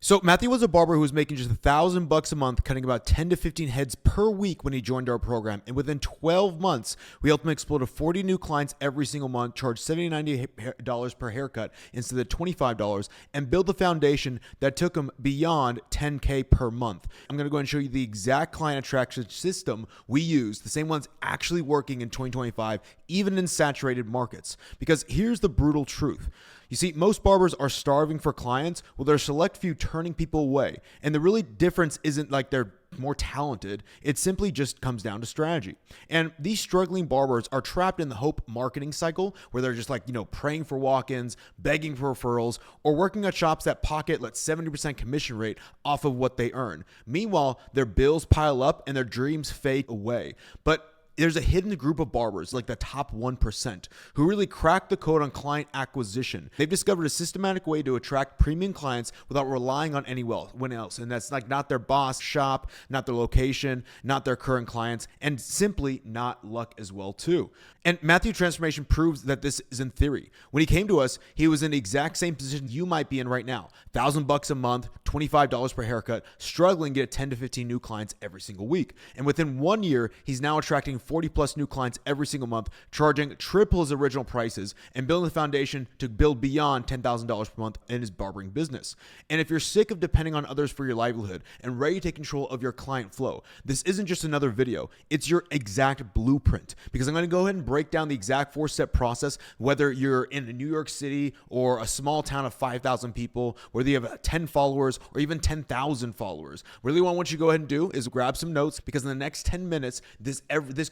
So Matthew was a barber who was making just $1,000 a month, cutting about 10 to 15 heads per week when he joined our program. And within 12 months, we helped him explode to 40 new clients every single month, charge $70, $90 per haircut instead of $25, and build the foundation that took him beyond $10K per month. I'm going to go ahead and show you the exact client attraction system we use, the same one's actually working in 2025, even in saturated markets. Because here's the brutal truth. You see, most barbers are starving for clients, while there are a select few turning people away. And the really difference isn't like they're more talented. It simply just comes down to strategy. And these struggling barbers are trapped in the hope marketing cycle where they're just like, praying for walk-ins, begging for referrals, or working at shops that pocket 70% commission rate off of what they earn. Meanwhile, their bills pile up and their dreams fade away. But there's a hidden group of barbers, like the top 1%, who really crack the code on client acquisition. They've discovered a systematic way to attract premium clients without relying on anyone else. And that's not their boss shop, not their location, not their current clients, and simply not luck as well too. And Matthew Transformation proves that this is in theory. When he came to us, he was in the exact same position you might be in right now. $1,000 a month, $25 per haircut, struggling to get 10 to 15 new clients every single week. And within 1 year, he's now attracting 40 plus new clients every single month, charging triple his original prices and building the foundation to build beyond $10,000 per month in his barbering business. And if you're sick of depending on others for your livelihood and ready to take control of your client flow, this isn't just another video, it's your exact blueprint. Because I'm going to go ahead and break down the exact 4-step process, whether you're in New York City or a small town of 5,000 people, whether you have 10 followers or even 10,000 followers. Really what I want you to go ahead and do is grab some notes, because in the next 10 minutes, this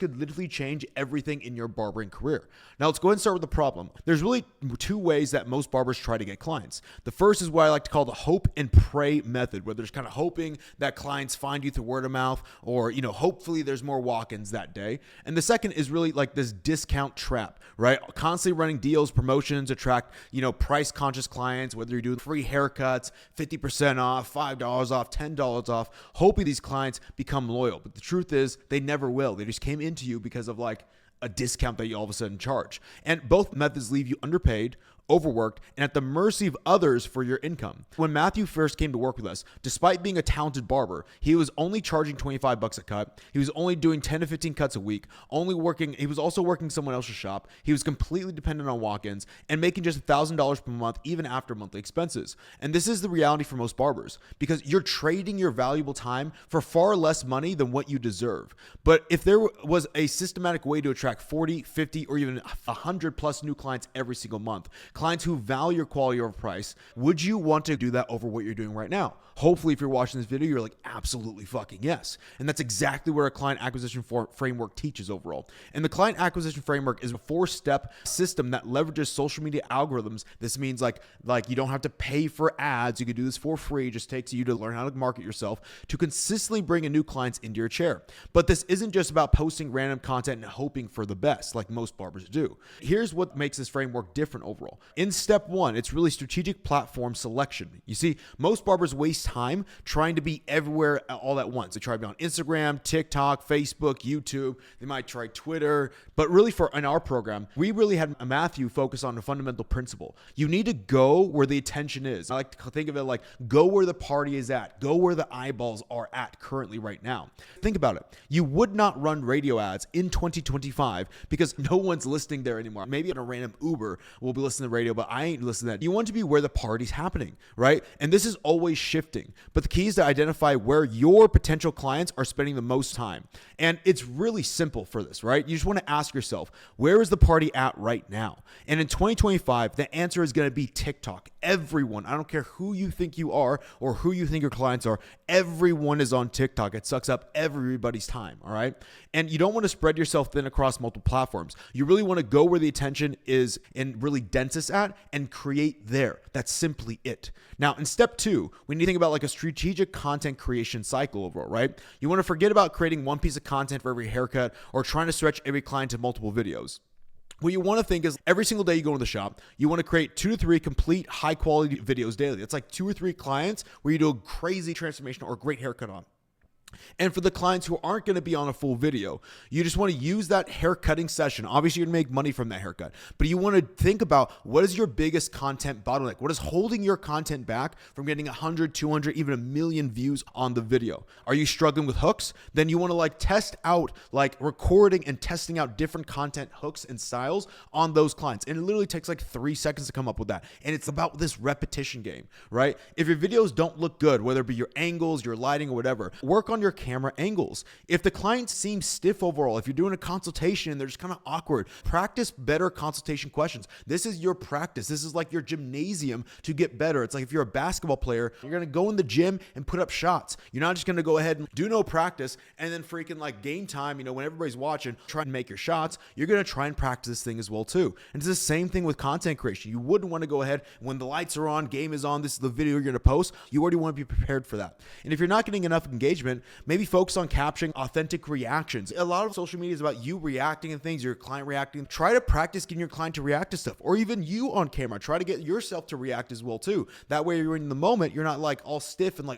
could literally change everything in your barbering career. Now let's go ahead and start with the problem. There's really two ways that most barbers try to get clients. The first is what I like to call the hope and pray method, where there's kind of hoping that clients find you through word of mouth, or hopefully there's more walk-ins that day. And the second is really like this discount trap, right? Constantly running deals, promotions, attract price conscious clients, whether you're doing free haircuts, 50% off, $5 off, $10 off, hoping these clients become loyal. But the truth is they never will. They just came into you because of a discount that you all of a sudden charge. And both methods leave you underpaid, overworked, and at the mercy of others for your income. When Matthew first came to work with us, despite being a talented barber, he was only charging $25 a cut. He was only doing 10 to 15 cuts a week, he was also working someone else's shop. He was completely dependent on walk-ins and making just $1,000 per month, even after monthly expenses. And this is the reality for most barbers, because you're trading your valuable time for far less money than what you deserve. But if there was a systematic way to attract 40, 50, or even 100 plus new clients every single month, clients who value your quality over price, would you want to do that over what you're doing right now? Hopefully, if you're watching this video, you're like, absolutely fucking yes. And that's exactly what a client acquisition framework teaches overall. And the client acquisition framework is a 4-step system that leverages social media algorithms. This means like you don't have to pay for ads. You can do this for free. It just takes you to learn how to market yourself to consistently bring in new clients into your chair. But this isn't just about posting random content and hoping for the best like most barbers do. Here's what makes this framework different overall. In step 1, it's really strategic platform selection. You see, most barbers waste time trying to be everywhere all at once. They try to be on Instagram, TikTok, Facebook, YouTube. They might try Twitter. But really in our program, we really had Matthew focus on a fundamental principle. You need to go where the attention is. I like to think of it like go where the party is at. Go where the eyeballs are at currently right now. Think about it. You would not run radio ads in 2025 because no one's listening there anymore. Maybe on a random Uber will be listening to radio, but I ain't listening to that. You want to be where the party's happening, right? And this is always shifting. But the key is to identify where your potential clients are spending the most time. And it's really simple for this, right? You just want to ask yourself, where is the party at right now? And in 2025, the answer is going to be TikTok. Everyone, I don't care who you think you are or who you think your clients are, everyone is on TikTok. It sucks up everybody's time, all right? And you don't want to spread yourself thin across multiple platforms. You really want to go where the attention is and really densest at and create there. That's simply it. Now, in step 2, we need to think about like a strategic content creation cycle overall, right? You want to forget about creating one piece of content for every haircut or trying to stretch every client to multiple videos. What you want to think is every single day you go to the shop, you want to create 2 to 3 complete high quality videos daily. It's like 2 or 3 clients where you do a crazy transformation or a great haircut on. And for the clients who aren't going to be on a full video, you just want to use that haircutting session. Obviously, you're going to make money from that haircut, but you want to think about what is your biggest content bottleneck? What is holding your content back from getting 100, 200, even 1,000,000 views on the video? Are you struggling with hooks? Then you want to test out recording and testing out different content hooks and styles on those clients. And it literally takes 3 seconds to come up with that. And it's about this repetition game, right? If your videos don't look good, whether it be your angles, your lighting, or whatever, work on your camera angles. If the client seems stiff overall, if you're doing a consultation and they're just kind of awkward, practice better consultation questions. This is your practice. This is like your gymnasium to get better. It's like if you're a basketball player, you're going to go in the gym and put up shots. You're not just going to go ahead and do no practice and then freaking game time, when everybody's watching, try and make your shots. You're going to try and practice this thing as well too. And it's the same thing with content creation. You wouldn't want to go ahead when the lights are on, game is on, this is the video you're going to post. You already want to be prepared for that. And if you're not getting enough engagement, maybe focus on capturing authentic reactions. A lot of social media is about you reacting and things, your client reacting. Try to practice getting your client to react to stuff, or even you on camera. Try to get yourself to react as well too. That way you're in the moment, you're not all stiff and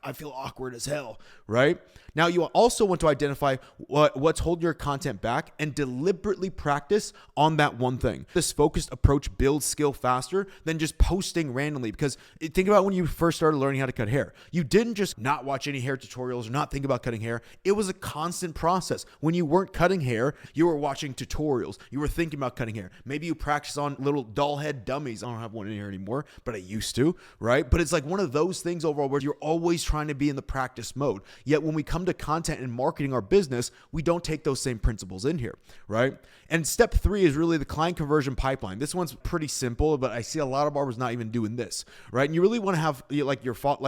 I feel awkward as hell, right? Now you also want to identify what's holding your content back and deliberately practice on that one thing. This focused approach builds skill faster than just posting randomly, because think about when you first started learning how to cut hair. You didn't just not watch any hair tutorials or not think about cutting hair. It was a constant process. When you weren't cutting hair, you were watching tutorials. You were thinking about cutting hair. Maybe you practice on little doll head dummies. I don't have one in here anymore, but I used to, right? But it's one of those things overall where you're always trying to be in the practice mode. Yet when we come to content and marketing our business, we don't take those same principles in here, right? And step 3 is really the client conversion pipeline. This one's pretty simple, but I see a lot of barbers not even doing this, right? And you really want to have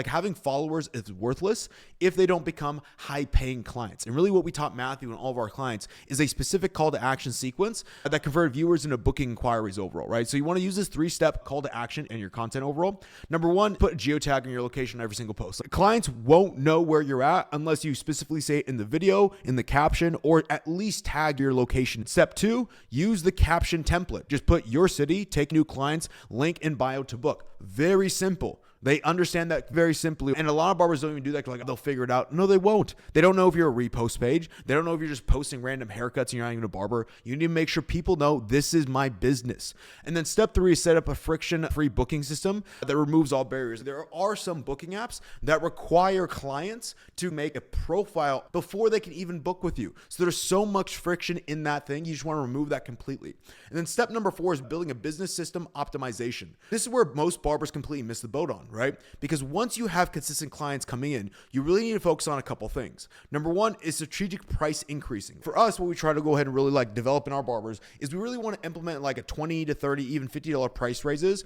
having followers is worthless if they don't become high paying clients. And really what we taught Matthew and all of our clients is a specific call to action sequence that convert viewers into booking inquiries overall, right? So you want to use this 3-step call to action in your content overall. Number 1, put a geotag in your location on every single post. Clients won't know where you're at unless you specifically say it in the video, in the caption, or at least tag your location. Step 2, use the caption template. Just put your city, take new clients, link in bio to book. Very simple. They understand that very simply. And a lot of barbers don't even do that. They'll figure it out. No, they won't. They don't know if you're a repost page. They don't know if you're just posting random haircuts and you're not even a barber. You need to make sure people know this is my business. And then step 3 is set up a friction-free booking system that removes all barriers. There are some booking apps that require clients to make a profile before they can even book with you. So there's so much friction in that thing. You just want to remove that completely. And then step number 4 is building a business system optimization. This is where most barbers completely miss the boat on, right? Because once you have consistent clients coming in, you really need to focus on a couple things. Number 1 is strategic price increasing. For us, what we try to go ahead and really develop in our barbers is we really want to implement a 20 to 30, even $50 price raises.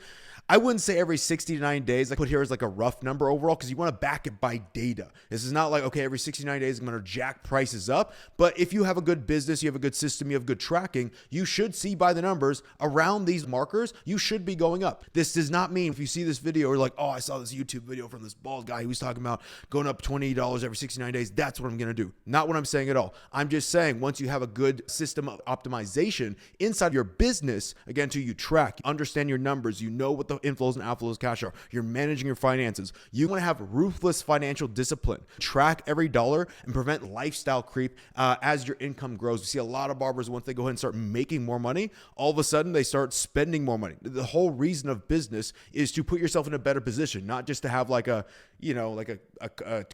I wouldn't say every 60 to 90 days. I put here as a rough number overall because you want to back it by data. This is not okay, every 69 days I'm going to jack prices up. But if you have a good business, you have a good system, you have good tracking, you should see by the numbers around these markers, you should be going up. This does not mean if you see this video, you're like, oh, I saw this YouTube video from this bald guy who was talking about going up $20 every 69 days. That's what I'm going to do. Not what I'm saying at all. I'm just saying once you have a good system of optimization inside your business, again, you track, understand your numbers, you know what the inflows and outflows cash are, you're managing your finances. You want to have ruthless financial discipline. Track every dollar and prevent lifestyle creep as your income grows. We see a lot of barbers, once they go ahead and start making more money, all of a sudden they start spending more money. The whole reason of business is to put yourself in a better position, not just to have a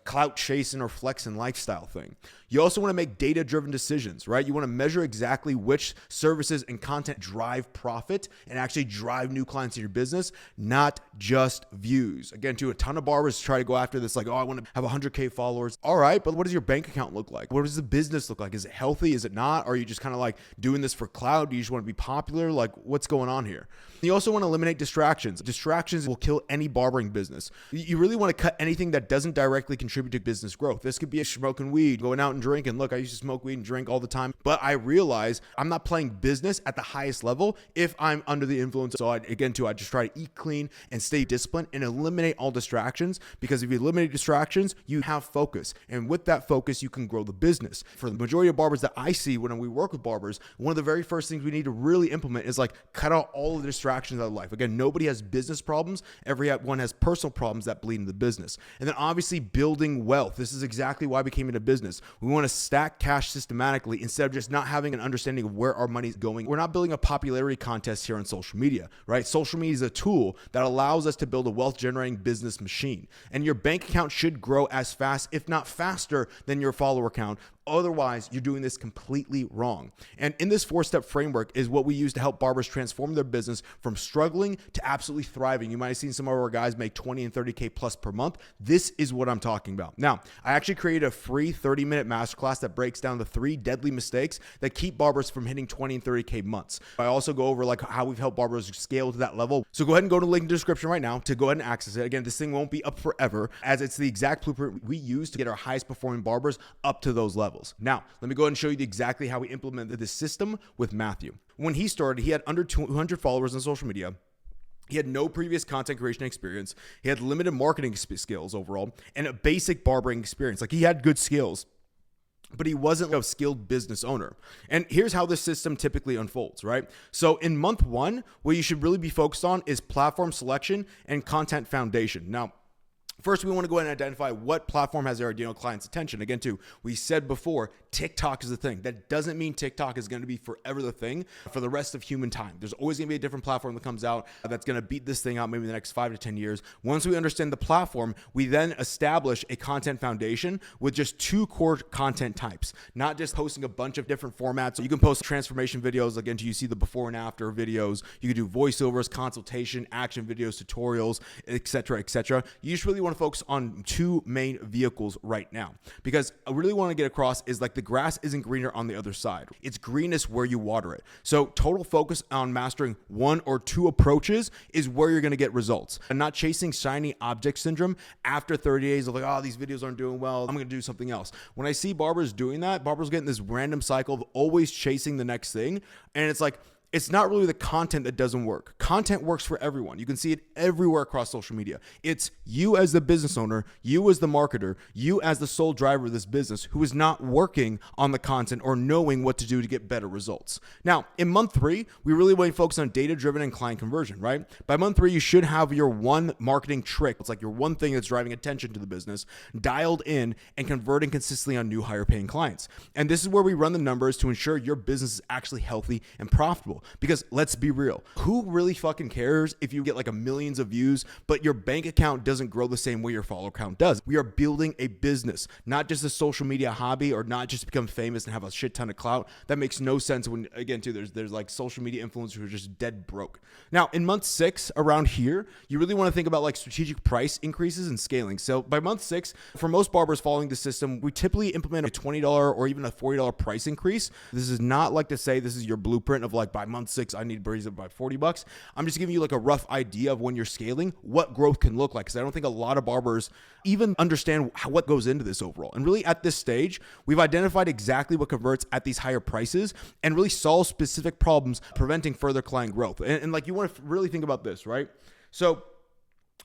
clout chasing or flexing lifestyle thing. You also want to make data-driven decisions, right? You want to measure exactly which services and content drive profit and actually drive new clients in your business, not just views. Again, a ton of barbers try to go after this, I want to have 100K followers. All right, but what does your bank account look like? What does the business look like? Is it healthy? Is it not? Or are you just kind of doing this for clout? Do you just want to be popular? What's going on here? You also want to eliminate distractions. Distractions will kill any barbering business. You really want to cut anything that doesn't directly contribute to business growth. This could be smoking weed, going out and drinking. Look, I used to smoke weed and drink all the time, but I realize I'm not playing business at the highest level if I'm under the influence. So I just try to eat clean and stay disciplined and eliminate all distractions, because if you eliminate distractions, you have focus. And with that focus, you can grow the business. For the majority of barbers that I see when we work with barbers, one of the very first things we need to really implement is cut out all of the distractions out of life. Again, nobody has business problems. Everyone has personal problems that bleed into the business. business. And then obviously building wealth. This is exactly why we came into business. We want to stack cash systematically instead of just not having an understanding of where our money's going. We're not building a popularity contest here on social media, right? Social media is a tool that allows us to build a wealth generating business machine. And your bank account should grow as fast, if not faster, than your follower count. Otherwise, you're doing this completely wrong. And in this 4-step framework is what we use to help barbers transform their business from struggling to absolutely thriving. You might have seen some of our guys make 20 and 30K plus per month. This is what I'm talking about. Now, I actually created a free 30-minute masterclass that breaks down the 3 deadly mistakes that keep barbers from hitting 20 and 30K months. I also go over like how we've helped barbers scale to that level. So go ahead and go to the link in the description right now to go ahead and access it. Again, this thing won't be up forever, as it's the exact blueprint we use to get our highest performing barbers up to those levels. Now, let me go ahead and show you exactly how we implemented this system with Matthew. When he started, he had under 200 followers on social media. He had no previous content creation experience. He had limited marketing skills overall and a basic barbering experience. Like, he had good skills, but he wasn't a skilled business owner. And here's how this system typically unfolds, right? So in month 1, what you should really be focused on is platform selection and content foundation. Now, first, we want to go ahead and identify what platform has our ideal client's attention. Again, too, we said before, TikTok is the thing. That doesn't mean TikTok is going to be forever the thing for the rest of human time. There's always going to be a different platform that comes out that's going to beat this thing out maybe in the next 5 to 10 years. Once we understand the platform, we then establish a content foundation with just 2 core content types, not just posting a bunch of different formats. So you can post transformation videos. Again, you see the before and after videos. You can do voiceovers, consultation, action videos, tutorials, etc., etc. You just really want to focus on 2 main vehicles right now, because I really want to get across is like the grass isn't greener on the other side. It's greenest where you water it. So total focus on mastering 1 or 2 approaches is where you're going to get results, and not chasing shiny object syndrome after 30 days of like, oh, these videos aren't doing well, I'm going to do something else. When I see barbers doing that, barbers getting this random cycle of always chasing the next thing. And it's like, it's not really the content that doesn't work. Content works for everyone. You can see it everywhere across social media. It's you as the business owner, you as the marketer, you as the sole driver of this business who is not working on the content or knowing what to do to get better results. Now, in month 3, we really want to focus on data-driven and client conversion, right? By month 3, you should have your one marketing trick. It's like your one thing that's driving attention to the business dialed in and converting consistently on new higher paying clients. And this is where we run the numbers to ensure your business is actually healthy and profitable. Because let's be real, who really fucking cares if you get like millions of views, but your bank account doesn't grow the same way your follower count does? We are building a business, not just a social media hobby, or not just become famous and have a shit ton of clout. That makes no sense when, again, too, there's like social media influencers who are just dead broke. Now, in month 6, around here, you really want to think about like strategic price increases and scaling. So by month 6, for most barbers following the system, we typically implement a $20 or even a $40 price increase. This is not like to say this is your blueprint of like, by month 6, I need to raise it by $40. I'm just giving you like a rough idea of when you're scaling, what growth can look like, because I don't think a lot of barbers even understand what goes into this overall. And really at this stage, we've identified exactly what converts at these higher prices and really solve specific problems, preventing further client growth. And like, you want to really think about this, right? So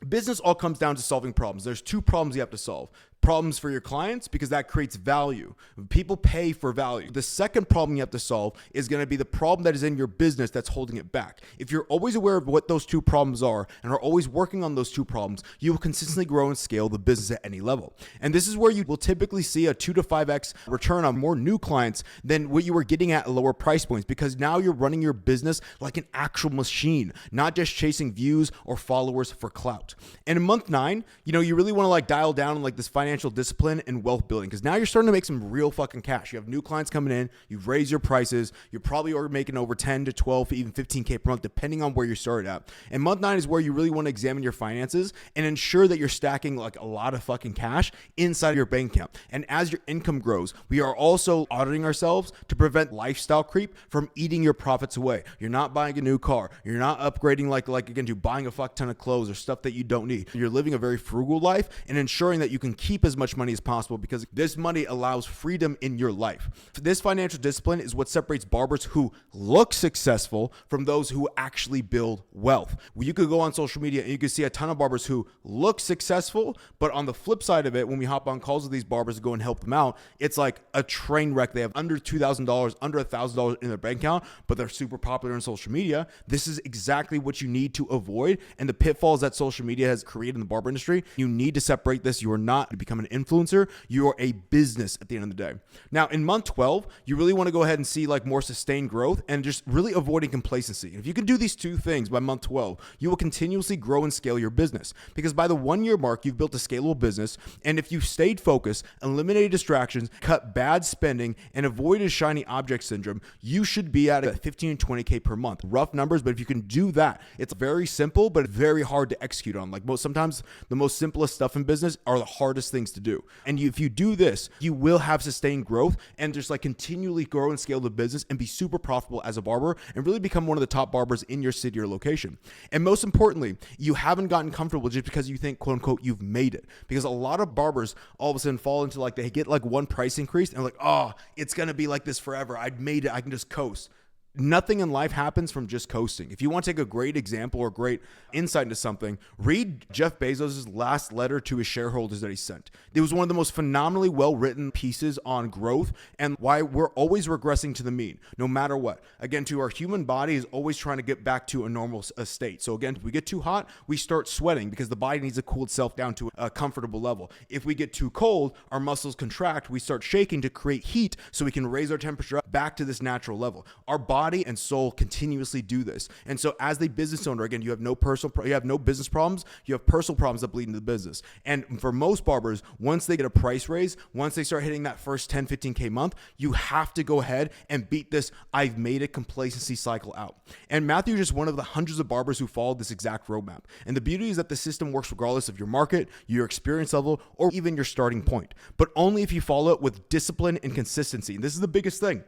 business all comes down to solving problems. There's 2 problems you have to solve. Problems for your clients, because that creates value. People pay for value. The second problem you have to solve is going to be the problem that is in your business that's holding it back. If you're always aware of what those 2 problems are and are always working on those 2 problems, you will consistently grow and scale the business at any level. And this is where you will typically see a 2 to 5x return on more new clients than what you were getting at lower price points, because now you're running your business like an actual machine, not just chasing views or followers for clout. And in month 9, you really want to like dial down on like this financial discipline and wealth building, because now you're starting to make some real fucking cash. You have new clients coming in, you've raised your prices, you're probably making over 10 to 12, even 15K per month, depending on where you started at. And month 9 is where you really want to examine your finances and ensure that you're stacking like a lot of fucking cash inside your bank account. And as your income grows, we are also auditing ourselves to prevent lifestyle creep from eating your profits away. You're not buying a new car. You're not upgrading like again, to buying a fuck ton of clothes or stuff that you don't need. You're living a very frugal life and ensuring that you can keep keep as much money as possible, because this money allows freedom in your life. This financial discipline is what separates barbers who look successful from those who actually build wealth. You could go on social media and you can see a ton of barbers who look successful, but on the flip side of it, when we hop on calls with these barbers to go and help them out, it's like a train wreck. They have under $2,000, under $1,000 in their bank account, but they're super popular on social media. This is exactly what you need to avoid, and the pitfalls that social media has created in the barber industry. You need to separate this. You are not to become an influencer. You are a business at the end of the day. Now, in month 12, you really want to go ahead and see like more sustained growth and just really avoiding complacency. And if you can do these two things by month 12, you will continuously grow and scale your business, because by the 1 year mark, you've built a scalable business. And if you've stayed focused, eliminated distractions, cut bad spending, and avoided shiny object syndrome, you should be at 15 to 20K per month. Rough numbers, but if you can do that, it's very simple, but very hard to execute on. Like sometimes the most simplest stuff in business are the hardest things to do. And if you do this, you will have sustained growth and just like continually grow and scale the business and be super profitable as a barber and really become one of the top barbers in your city or location. And most importantly, you haven't gotten comfortable just because you think, quote unquote, you've made it. Because a lot of barbers all of a sudden fall into like, they get like one price increase and like, oh, it's going to be like this forever. I've made it. I can just coast. Nothing in life happens from just coasting. If you want to take a great example or great insight into something, read Jeff Bezos' last letter to his shareholders that he sent. It was one of the most phenomenally well-written pieces on growth and why we're always regressing to the mean, no matter what. Again, our human body is always trying to get back to a normal state. So again, if we get too hot, we start sweating because the body needs to cool itself down to a comfortable level. If we get too cold, our muscles contract, we start shaking to create heat so we can raise our temperature up back to this natural level. Our body and soul continuously do this. And so as the business owner, again, you have no business problems, you have personal problems that bleed into the business. And for most barbers, once they get a price raise, once they start hitting that first 10, 15K month, you have to go ahead and beat this I've made it complacency cycle out. And Matthew is just one of the hundreds of barbers who followed this exact roadmap. And the beauty is that the system works regardless of your market, your experience level, or even your starting point, but only if you follow it with discipline and consistency. And this is the biggest thing.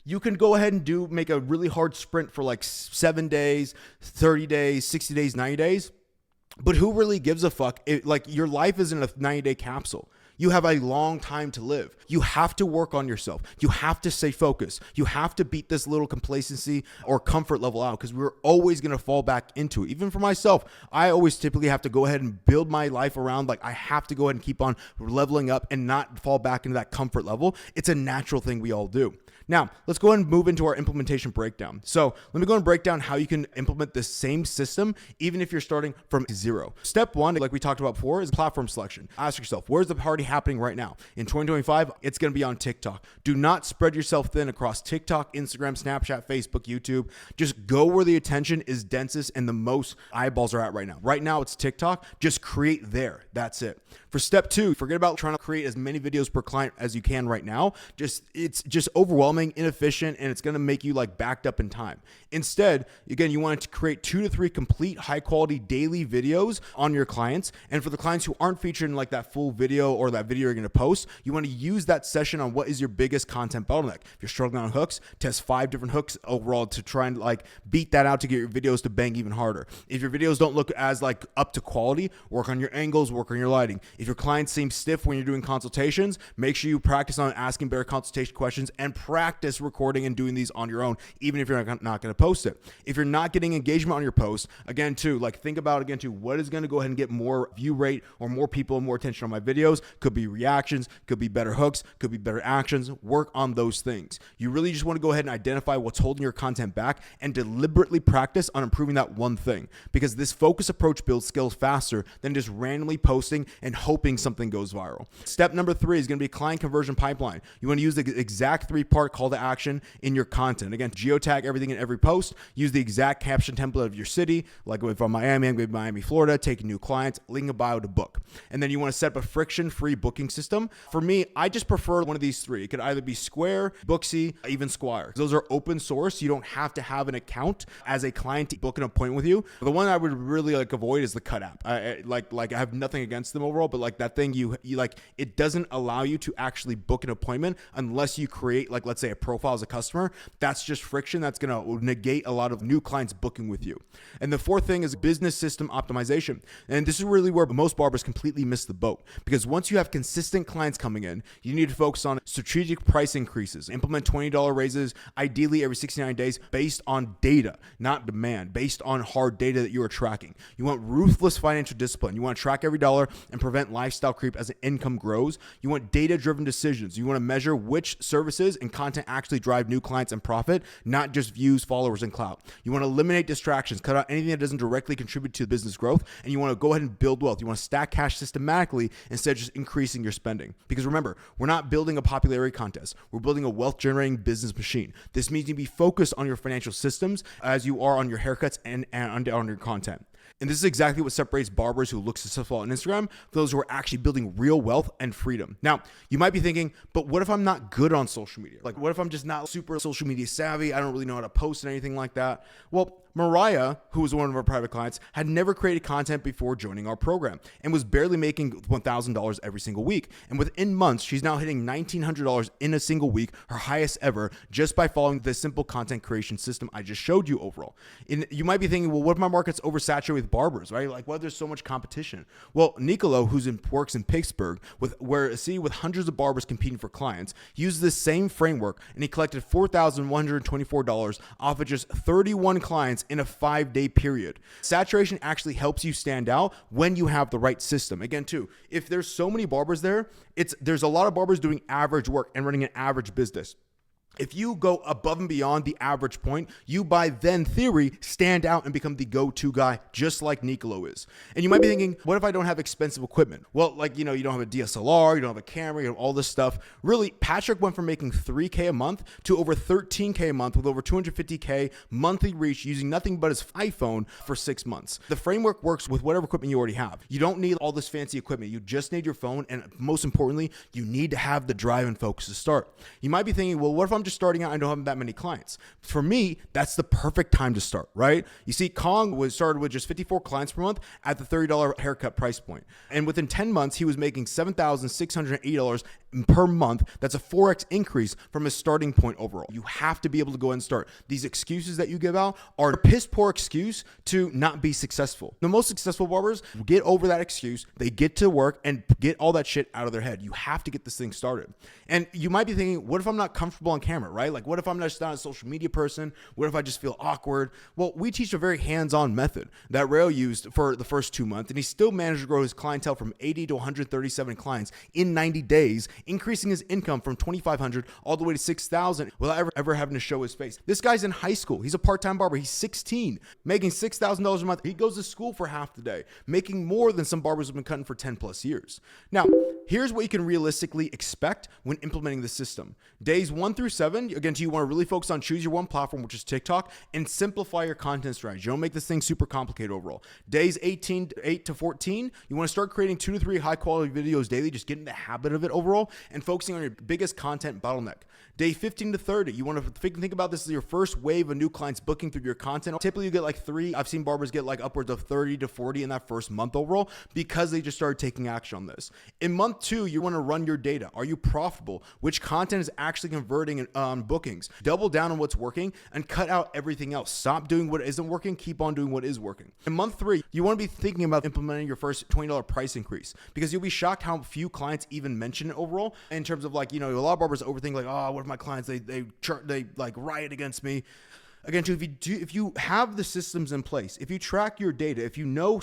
You can go ahead and make a really hard sprint for like 7 days, 30 days, 60 days, 90 days. But who really gives a fuck? Like your life isn't a 90-day capsule. You have a long time to live. You have to work on yourself. You have to stay focused. You have to beat this little complacency or comfort level out, because we're always going to fall back into it. Even for myself, I always typically have to go ahead and build my life around, like I have to go ahead and keep on leveling up and not fall back into that comfort level. It's a natural thing we all do. Now, let's go ahead and move into our implementation breakdown. So let me go and break down how you can implement the same system, even if you're starting from zero. Step one, like we talked about before, is platform selection. Ask yourself, where's the party happening right now? In 2025, it's going to be on TikTok. Do not spread yourself thin across TikTok, Instagram, Snapchat, Facebook, YouTube. Just go where the attention is densest and the most eyeballs are at right now. Right now, it's TikTok. Just create there. That's it. For step two, forget about trying to create as many videos per client as you can right now. It's just overwhelming, inefficient, and it's going to make you like backed up in time. Instead, again, you want to create 2 to 3 complete high quality daily videos on your clients. And for the clients who aren't featured in like that full video or that video you're going to post, you want to use that session on what is your biggest content bottleneck. If you're struggling on hooks, test 5 different hooks overall to try and like beat that out to get your videos to bang even harder. If your videos don't look as like up to quality, work on your angles, work on your lighting. If your clients seem stiff when you're doing consultations, make sure you practice on asking better consultation questions and practice recording and doing these on your own, even if you're not going to post it. If you're not getting engagement on your post, again, too, like think about again, too, what is going to go ahead and get more view rate or more people and more attention on my videos? Could be reactions, could be better hooks, could be better actions. Work on those things. You really just want to go ahead and identify what's holding your content back and deliberately practice on improving that one thing, because this focus approach builds skills faster than just randomly posting and hoping something goes viral. Step number 3 is going to be client conversion pipeline. You want to use the exact 3-part call to action in your content. Again, geotag everything in every post. Use the exact caption template of your city. Like if I'm Miami, I'm going to be Miami, Florida, taking new clients, link a bio to book. And then you want to set up a friction-free booking system. For me, I just prefer one of these 3. It could either be Square, Booksy, even Squire. Those are open source. You don't have to have an account as a client to book an appointment with you. The one I would really like avoid is the Cut app. I have nothing against them overall, but like that thing you like, it doesn't allow you to actually book an appointment unless you create like let's say a profile as a customer, that's just friction that's going to negate a lot of new clients booking with you. And the fourth thing is business system optimization. And this is really where most barbers completely miss the boat, because once you have consistent clients coming in, you need to focus on strategic price increases, implement $20 raises, ideally every 69 days based on data, not demand, based on hard data that you are tracking. You want ruthless financial discipline. You want to track every dollar and prevent lifestyle creep as income grows. You want data-driven decisions. You want to measure which services and content actually drive new clients and profit, not just views, followers, and clout. You want to eliminate distractions, cut out anything that doesn't directly contribute to business growth, and you want to go ahead and build wealth. You want to stack cash systematically instead of just increasing your spending. Because remember, we're not building a popularity contest. We're building a wealth-generating business machine. This means you be focused on your financial systems as you are on your haircuts and on your content. And this is exactly what separates barbers who look successful on Instagram from those who are actually building real wealth and freedom. Now, you might be thinking, but what if I'm not good on social media? Like, what if I'm just not super social media savvy? I don't really know how to post and anything like that. Well, Mariah, who was one of our private clients, had never created content before joining our program and was barely making $1,000 every single week. And within months, she's now hitting $1,900 in a single week, her highest ever, just by following the simple content creation system I just showed you overall. And you might be thinking, well, what if my market's oversaturated with barbers, right? Like, what if there's so much competition? Well, Nicolo, works in Pittsburgh, with a city with hundreds of barbers competing for clients, used this same framework, and he collected $4,124 off of just 31 clients in a 5-day period. Saturation actually helps you stand out when you have the right system. Again, too, if there's so many barbers there's a lot of barbers doing average work and running an average business. If you go above and beyond the average point, you by then theory stand out and become the go-to guy, just like Nicolo is. And you might be thinking, what if I don't have expensive equipment? Well, you don't have a DSLR, you don't have a camera, you have all this stuff. Really, Patrick went from making $3K a month to over $13K a month with over $250K monthly reach using nothing but his iPhone for 6 months. The framework works with whatever equipment you already have. You don't need all this fancy equipment. You just need your phone, and most importantly, you need to have the drive and focus to start. You might be thinking, well, what if I'm just starting out and don't have that many clients? For me, that's the perfect time to start, right? You see, Kong started with just 54 clients per month at the $30 haircut price point. And within 10 months, he was making $7,680 per month. That's a 4x increase from his starting point overall. You have to be able to go ahead and start. These excuses that you give out are a piss poor excuse to not be successful. The most successful barbers get over that excuse. They get to work and get all that shit out of their head. You have to get this thing started. And you might be thinking, what if I'm not comfortable on camera, right? Like, what if I'm just not a social media person? What if I just feel awkward? Well, we teach a very hands-on method that Rail used for the first 2 months, and he still managed to grow his clientele from 80 to 137 clients in 90 days, increasing his income from $2,500 all the way to $6,000 without ever having to show his face. This guy's in high school. He's a part-time barber. He's 16, making $6,000 a month. He goes to school for half the day, making more than some barbers have been cutting for 10 plus years. Now, here's what you can realistically expect when implementing the system. Days 1 through 7, again, you want to really focus on choose your one platform, which is TikTok, and simplify your content strategy. Don't make this thing super complicated overall. Days 8 to 14, you want to start creating 2 to 3 high quality videos daily. Just get in the habit of it overall and focusing on your biggest content bottleneck. Day 15 to 30, you want to think about this as your first wave of new clients booking through your content. Typically, you get like 3. I've seen barbers get like upwards of 30 to 40 in that first month overall because they just started taking action on this. In month 2, you want to run your data. Are you profitable? Which content is actually converting on bookings? Double down on what's working and cut out everything else. Stop doing what isn't working. Keep on doing what is working. In month 3, you want to be thinking about implementing your first $20 price increase because you'll be shocked how few clients even mention it overall in terms of a lot of barbers overthink oh, what if my clients, they riot against me. Again, too, if you have the systems in place, if you track your data, if you know,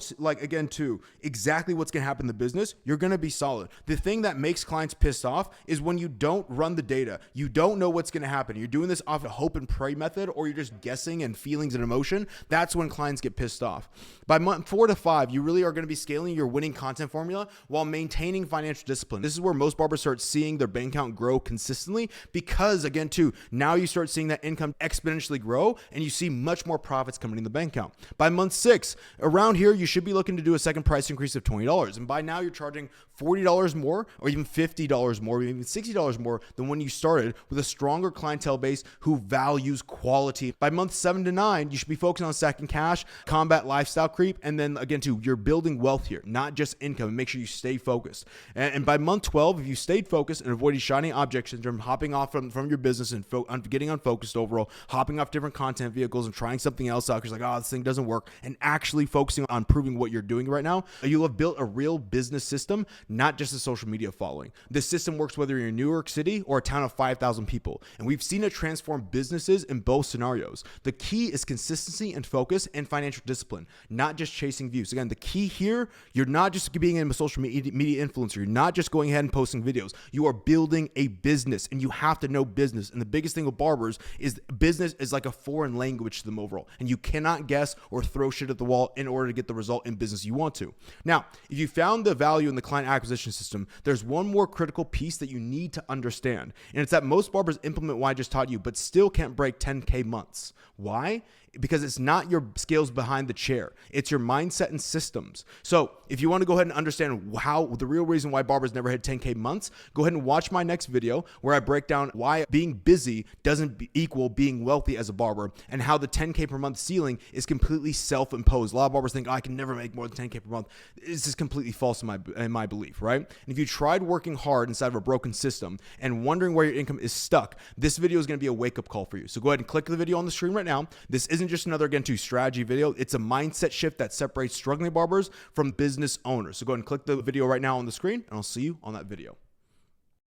exactly what's going to happen in the business, you're going to be solid. The thing that makes clients pissed off is when you don't run the data. You don't know what's going to happen. You're doing this off a hope and pray method, or you're just guessing and feelings and emotion. That's when clients get pissed off. By month 4 to 5, you really are going to be scaling your winning content formula while maintaining financial discipline. This is where most barbers start seeing their bank account grow consistently because, again, too, now you start seeing that income exponentially grow grow and you see much more profits coming in the bank account. By month 6, around here, you should be looking to do a second price increase of $20. And by now you're charging $40 more or even $50 more, or even $60 more than when you started, with a stronger clientele base who values quality. By month 7 to 9, you should be focusing on stacking cash, combat lifestyle creep, and then again too, you're building wealth here, not just income. And make sure you stay focused. And by month 12, if you stayed focused and avoided shiny object syndrome, hopping off from your business and getting unfocused overall, hopping off different content vehicles and trying something else out because you're like, oh, this thing doesn't work, and actually focusing on proving what you're doing right now, you'll have built a real business system, not just a social media following. This system works whether you're in New York City or a town of 5,000 people. And we've seen it transform businesses in both scenarios. The key is consistency and focus and financial discipline, not just chasing views. Again, the key here, you're not just being a social media influencer. You're not just going ahead and posting videos. You are building a business, and you have to know business. And the biggest thing with barbers is business is like a foreign language to them overall. And you cannot guess or throw shit at the wall in order to get the result in business you want to. Now, if you found the value in the client acquisition system, there's one more critical piece that you need to understand. And it's that most barbers implement what I just taught you, but still can't break 10K months. Why? Because it's not your skills behind the chair. It's your mindset and systems. So if you want to go ahead and understand how the real reason why barbers never hit 10K months, go ahead and watch my next video where I break down why being busy doesn't equal being wealthy as a barber, and how the 10K per month ceiling is completely self-imposed. A lot of barbers think, oh, I can never make more than 10K per month. This is completely false in my belief, right? And if you tried working hard inside of a broken system and wondering where your income is stuck, this video is going to be a wake-up call for you. So go ahead and click the video on the screen right now. This isn't just another, again, strategy video. It's a mindset shift that separates struggling barbers from business owners. So go ahead and click the video right now on the screen, and I'll see you on that video.